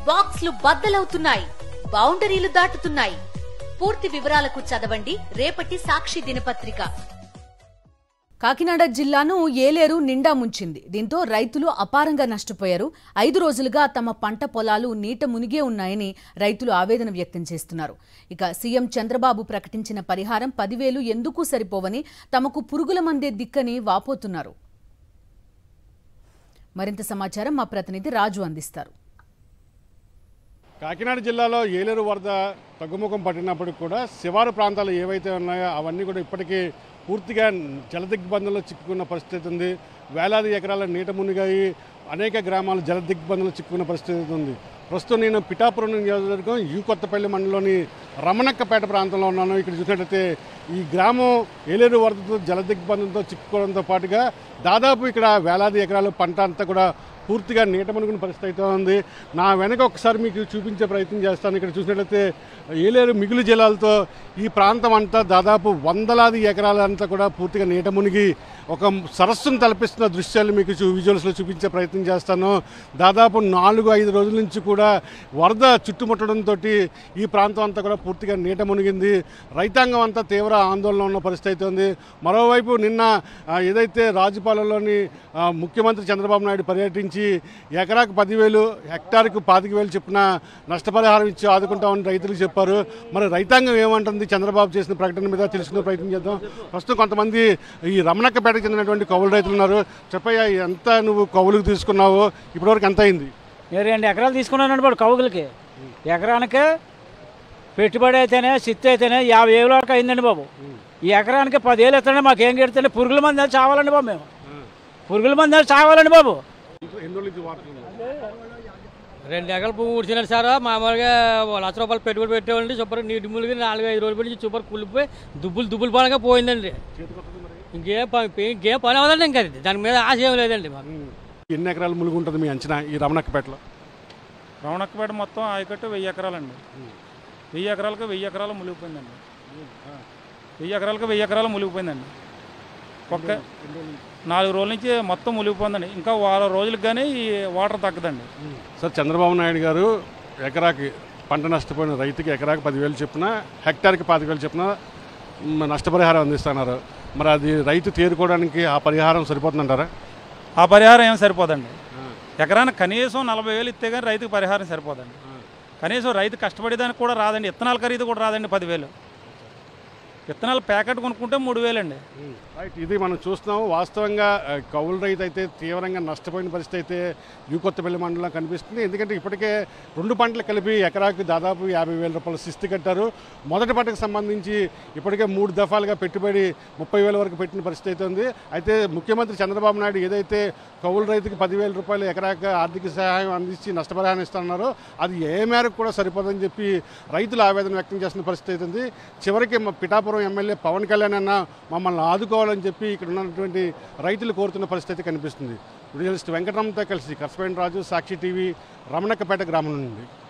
బాక్స్లు బద్దలవుతున్నాయి, బౌండరీలు దాటుతున్నాయి. పూర్తి వివరాలకు చదవండి రేపటి సాక్షి దినపత్రిక. కాకినాడ జిల్లాను ఏలేరు నిండా ముంచింది. దీంతో రైతులు అపారంగా నష్టపోయారు. 5 రోజులుగా తమ పంట పొలాలు నీట మునిగే ఉన్నాయని రైతులు ఆవేదన వ్యక్తం చేస్తున్నారు. ఇక సీఎం చంద్రబాబు ప్రకటించిన పరిహారం 10,000 ఎందుకు సరిపోవని, తమకు పురుగుల మందే దిక్కని వాపోతున్నారు. మరింత సమాచారం మా ప్రతినిధి రాజు అందిస్తారు. కాకినాడ జిల్లాలో ఏలేరు వరద తగ్గుముఖం పట్టినప్పటికి కూడా శివారు ప్రాంతాలు ఏవైతే ఉన్నాయో అవన్నీ కూడా ఇప్పటికీ పూర్తిగా జలదిగ్బంధంలో చిక్కుకున్న పరిస్థితి ఉంది. వేలాది ఎకరాల నీట మునిగాయి, అనేక గ్రామాలు జలదిగ్బంధంలో చిక్కుకున్న పరిస్థితి ఉంది. ప్రస్తుతం నేను పిఠాపురం నియోజకవర్గం కొత్తపల్లి మండలంలోని రమణక్కపేట ప్రాంతంలో ఉన్నాను. ఇక్కడ చూసినట్లయితే ఈ గ్రామం ఏలేరు వరదతో జలదిగ్బంధంతో చిక్కుకోవడంతో పాటుగా దాదాపు ఇక్కడ వేలాది ఎకరాల పంట అంతా కూడా పూర్తిగా నీట మునిగిన పరిస్థితి అయితే ఉంది. నా వెనక ఒకసారి మీకు చూపించే ప్రయత్నం చేస్తాను. ఇక్కడ చూసినట్లయితే ఏలేరు మిగులు జలాలతో ఈ ప్రాంతం అంతా దాదాపు వందలాది ఎకరాలంతా కూడా పూర్తిగా నీట మునిగి ఒక సరస్సును తలపిస్తున్న దృశ్యాలు మీకు విజువల్స్లో చూపించే ప్రయత్నం చేస్తాను. దాదాపు 4-5 రోజుల నుంచి కూడా వరద చుట్టుముట్టడంతో ఈ ప్రాంతం అంతా కూడా పూర్తిగా నీట మునిగింది. రైతాంగం అంతా తీవ్ర ఆందోళన ఉన్న పరిస్థితి అయితే ఉంది. మరోవైపు నిన్న ఏదైతే రాజుపాలెంలోని ముఖ్యమంత్రి చంద్రబాబు నాయుడు పర్యటించి ఎకరాకు 10,000, హెక్టార్కు 25,000 చొప్పున నష్టపరిహారం ఇచ్చి ఆదుకుంటామని రైతులకు చెప్పారు. మరి రైతాంగం ఏమంటుంది చంద్రబాబు చేసిన ప్రకటన మీద తెలుసుకునే ప్రయత్నం చేద్దాం. ప్రస్తుతం కొంతమంది ఈ రమణక్కపేటకు చెందినటువంటి కౌలు రైతులు ఉన్నారు. చెప్పయ్యా, ఎంత నువ్వు కౌలుకు తీసుకున్నావు, ఇప్పటివరకు ఎంత అయింది? 2 ఎకరాలు తీసుకున్నానండి బాబు కౌగులకి. ఎకరానికి పెట్టుబడి అయితేనే సిత్తు అయితేనే 50,000 వరకు అయిందండి బాబు. ఈ ఎకరానికి 10,000 ఇస్తానే మాకేం కడితే పురుగుల మంది చావాలండి బాబు. మేము పురుగుల మంది చావాలండి బాబు. 2 ఎకరాలు పువ్వు ఊడ్చినారు సార్. మామూలుగా ₹1,00,000 పెట్టుబడి పెట్టేవాళ్ళండి. సూపర్ నీటి ములిగి 4-5 రోజుల నుంచి సూపర్ కుళ్ళిపోయి దుబ్బులు పడగా పోయిందండి. ఇంకేం పని అవ్వదండి. ఇంకా దాని మీద ఆశ ఏం లేదండి మాకు. ఎన్ని ఎకరాలు ములుగు ఉంటుంది మీ అంచనా ఈ రమణక్కపేటలో? రమణక్కపేట మొత్తం ఆయకట్టు 1000 ఎకరాలండి. 1000 ఎకరాలకు 1000 ఎకరాలు మునిగిపోయిందండి. 1000 ఎకరాలకు 1000 ఎకరాలు మునిగిపోయిందండి. ఒక్క 4 రోజుల నుంచి మొత్తం మునిగిపోయిందండి. ఇంకా వారం రోజులకు కానీ ఈ వాటర్ తగ్గదండి. సార్, చంద్రబాబు నాయుడు గారు ఎకరాకి పంట నష్టపోయిన రైతుకి ఎకరాకి 10,000 చొప్పున, హెక్టార్కి 25,000 చొప్పున నష్టపరిహారం అందిస్తున్నారు. మరి అది రైతు తేరుకోవడానికి ఆ పరిహారం సరిపోతుందంటారా? ఆ పరిహారం ఏం సరిపోదండి. ఎకరానికి కనీసం 40,000 ఇస్తే కానీ రైతుకి పరిహారం సరిపోదండి. కనీసం రైతు కష్టపడేదానికి కూడా రాదండి. విత్తనాల ఖరీదు కూడా రాదండి. 10,000 విత్తనాలు ప్యాకెట్ కొనుక్కుంటే 3,000 అండి. రైట్, ఇది మనం చూస్తున్నాం. వాస్తవంగా కౌలు రైతు అయితే తీవ్రంగా నష్టపోయిన పరిస్థితి అయితే కొత్తపల్లి మండలంలో కనిపిస్తుంది. ఎందుకంటే ఇప్పటికే 2 పంటలు కలిపి ఎకరాకు దాదాపు ₹50,000 శిస్తు కట్టారు. మొదటి పంటకు సంబంధించి ఇప్పటికే 3 దఫాలుగా పెట్టుబడి ₹30,000 వరకు పెట్టిన పరిస్థితి అయితే ఉంది. అయితే ముఖ్యమంత్రి చంద్రబాబు నాయుడు ఏదైతే కౌలు రైతుకి ₹10,000 ఎకరాకు ఆర్థిక సహాయం అందించి నష్టపరిహారం ఇస్తున్నారు, అది ఏ మేరకు కూడా సరిపోదని చెప్పి రైతులు ఆవేదన వ్యక్తం చేస్తున్న పరిస్థితి అవుతుంది. చివరికి పిఠాపురం ఎమ్మెల్యే పవన్ కళ్యాణ్ అన్న మమ్మల్ని ఆదుకోవాలని చెప్పి ఇక్కడ ఉన్నటువంటి రైతులు కోరుతున్న పరిస్థితి కనిపిస్తుంది. జర్నలిస్ట్ వెంకటరామతో కలిసి కర్సపేంటి రాజు, సాక్షి టీవీ, రమణక్కపేట గ్రామం నుండి.